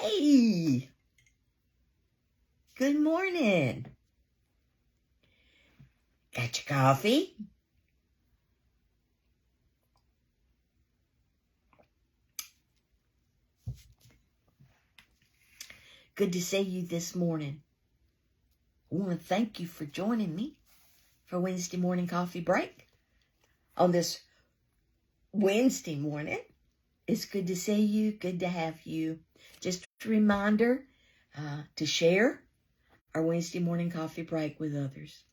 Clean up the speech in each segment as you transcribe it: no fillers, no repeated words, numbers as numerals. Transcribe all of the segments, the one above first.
Hey, good morning. Got your coffee? Good to see you this morning. I want to thank you for joining me for Wednesday morning coffee break on this Wednesday morning. It's good to see you. Good to have you. Just a reminder to share our Wednesday morning coffee break with others.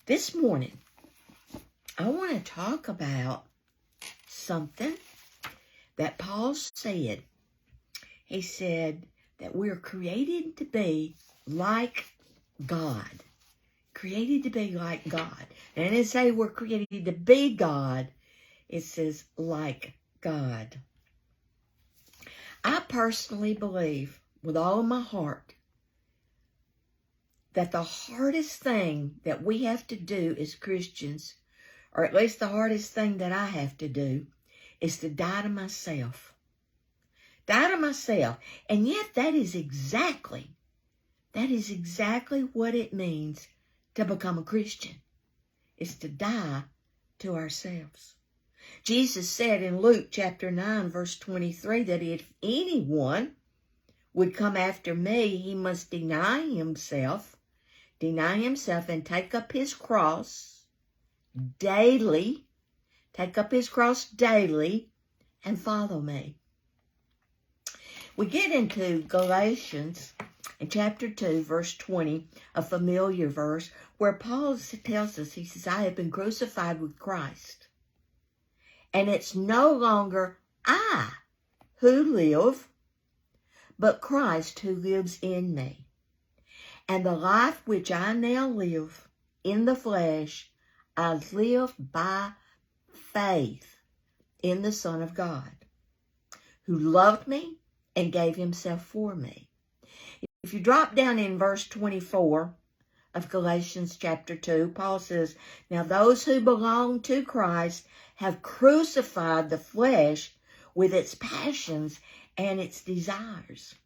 This morning, I want to talk about something that Paul said. He said that we're created to be like God. Created to be like God. And it doesn't say we're created to be God. It says like God. I personally believe with all of my heart that the hardest thing that we have to do as Christians, or at least the hardest thing that I have to do, is to die to myself. Die to myself. And yet that is exactly what it means to become a Christian. Is to die to ourselves. Jesus said in Luke chapter 9, verse 23, that if anyone would come after me, he must deny himself and take up his cross daily, and follow me. We get into Galatians in chapter 2, verse 20, a familiar verse, where Paul tells us, he says, I have been crucified with Christ. And it's no longer I who live, but Christ who lives in me. And the life which I now live in the flesh, I live by faith in the Son of God, who loved me and gave himself for me. If you drop down in verse 24 of Galatians chapter 2, Paul says, now those who belong to Christ have crucified the flesh with its passions and its desires.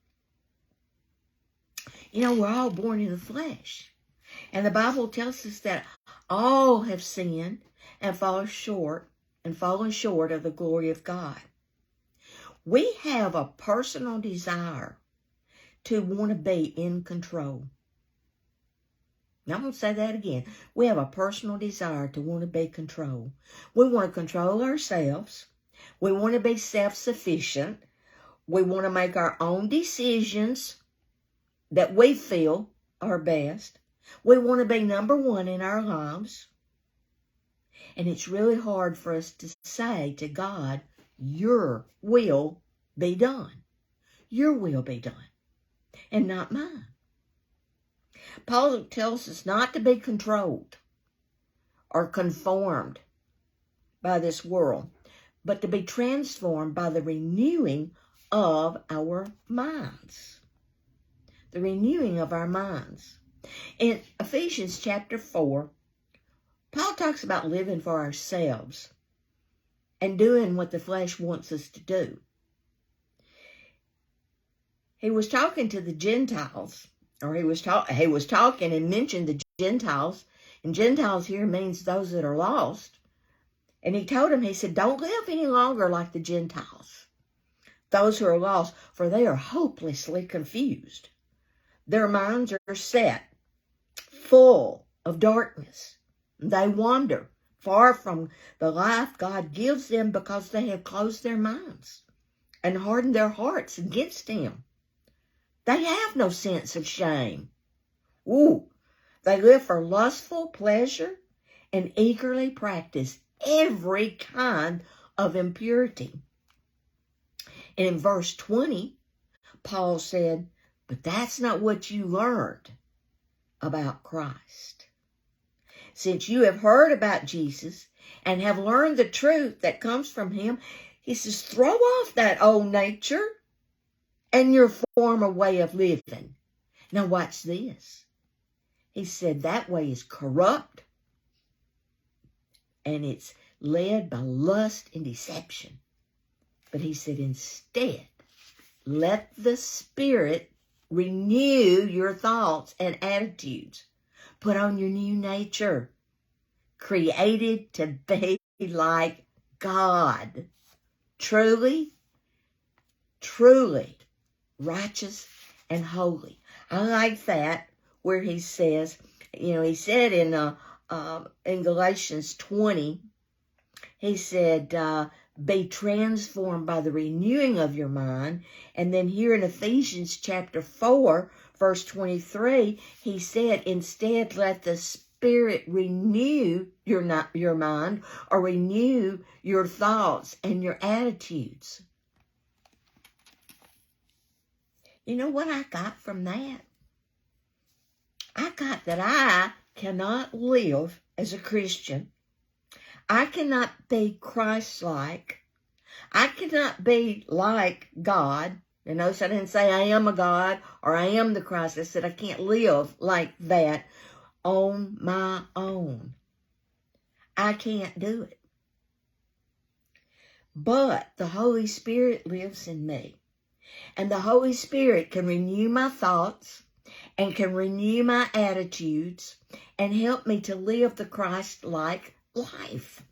You know, we're all born in the flesh. And the Bible tells us that all have sinned and fallen short of the glory of God. We have a personal desire to want to be in control. Now, I'm going to say that again. We have a personal desire to want to be control. We want to control ourselves. We want to be self-sufficient. We want to make our own decisions that we feel are best. We want to be number one in our lives. And it's really hard for us to say to God, your will be done. Your will be done, and not mine. Paul tells us not to be controlled or conformed by this world, but to be transformed by the renewing of our minds. The renewing of our minds. In Ephesians chapter 4, Paul talks about living for ourselves and doing what the flesh wants us to do. He was talking to the Gentiles, or he was talking and mentioned the Gentiles, and Gentiles here means those that are lost. And he told them, he said, don't live any longer like the Gentiles, those who are lost, for they are hopelessly confused. Their minds are set, full of darkness. They wander far from the life God gives them because they have closed their minds and hardened their hearts against him. They have no sense of shame. They live for lustful pleasure and eagerly practice every kind of impurity. And in verse 20, Paul said, but that's not what you learned about Christ. Since you have heard about Jesus and have learned the truth that comes from him, he says, throw off that old nature and your former way of living. Now watch this. He said that way is corrupt and it's led by lust and deception. But he said instead, let the Spirit renew your thoughts and attitudes. Put on your new nature, created to be like God. Truly, truly righteous and holy. I like that where he says, he said in Galatians 20, he said, be transformed by the renewing of your mind. And then here in Ephesians chapter 4, verse 23, he said, instead let the Spirit renew your mind, or renew your thoughts and your attitudes. You know what I got from that? I got that I cannot live as a Christian. I cannot be Christ-like. I cannot be like God. You notice I didn't say I am a God or I am the Christ. I said I can't live like that on my own. I can't do it. But the Holy Spirit lives in me. And the Holy Spirit can renew my thoughts and can renew my attitudes and help me to live the Christ-like life.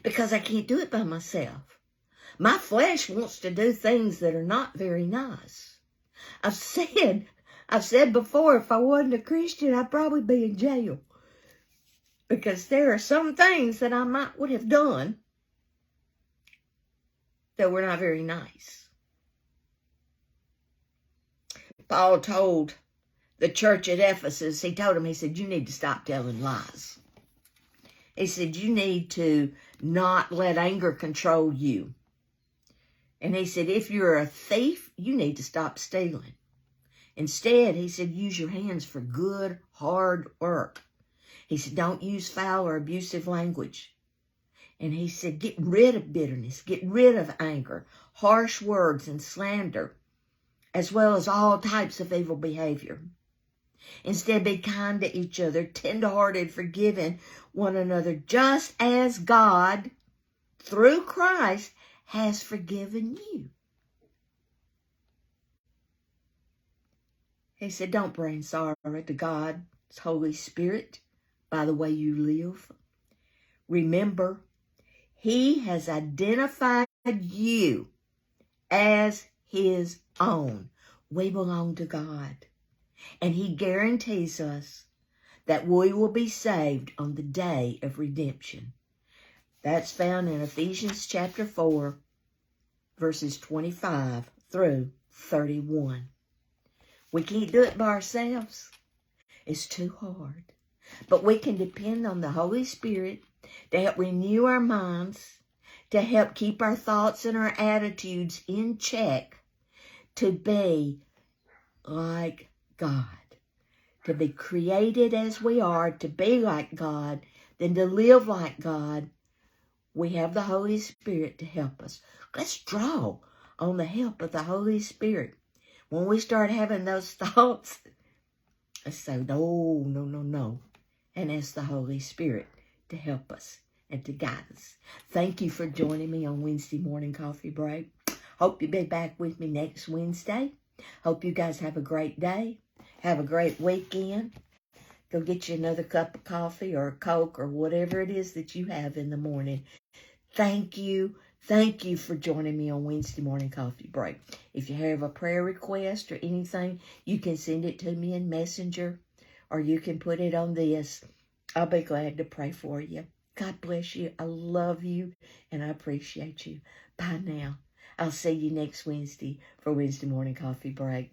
Because I can't do it by myself. My flesh wants to do things that are not very nice. I've said before, if I wasn't a Christian, I'd probably be in jail. Because there are some things that I would have done that were not very nice. Paul told the church at Ephesus, he said, you need to stop telling lies. He said, you need to not let anger control you. And he said, if you're a thief, you need to stop stealing. Instead, he said, use your hands for good, hard work. He said, don't use foul or abusive language. And he said, get rid of bitterness, get rid of anger, harsh words and slander, as well as all types of evil behavior. Instead, be kind to each other, tender-hearted, forgiving one another, just as God, through Christ, has forgiven you. He said, don't bring sorrow to God's Holy Spirit by the way you live. Remember, He has identified you as His own. We belong to God. And He guarantees us that we will be saved on the day of redemption. That's found in Ephesians chapter 4, verses 25 through 31. We can't do it by ourselves. It's too hard. But we can depend on the Holy Spirit to help renew our minds, to help keep our thoughts and our attitudes in check, to be like God, to be created as we are, to be like God, then to live like God. We have the Holy Spirit to help us. Let's draw on the help of the Holy Spirit. When we start having those thoughts, let's say, no, and ask the Holy Spirit to help us and to guide us. Thank you for joining me on Wednesday Morning Coffee Break. Hope you'll be back with me next Wednesday. Hope you guys have a great day. Have a great weekend. Go get you another cup of coffee or a Coke or whatever it is that you have in the morning. Thank you. Thank you for joining me on Wednesday Morning Coffee Break. If you have a prayer request or anything, you can send it to me in Messenger, or you can put it on this. I'll be glad to pray for you. God bless you. I love you, and I appreciate you. Bye now. I'll see you next Wednesday for Wednesday Morning Coffee Break.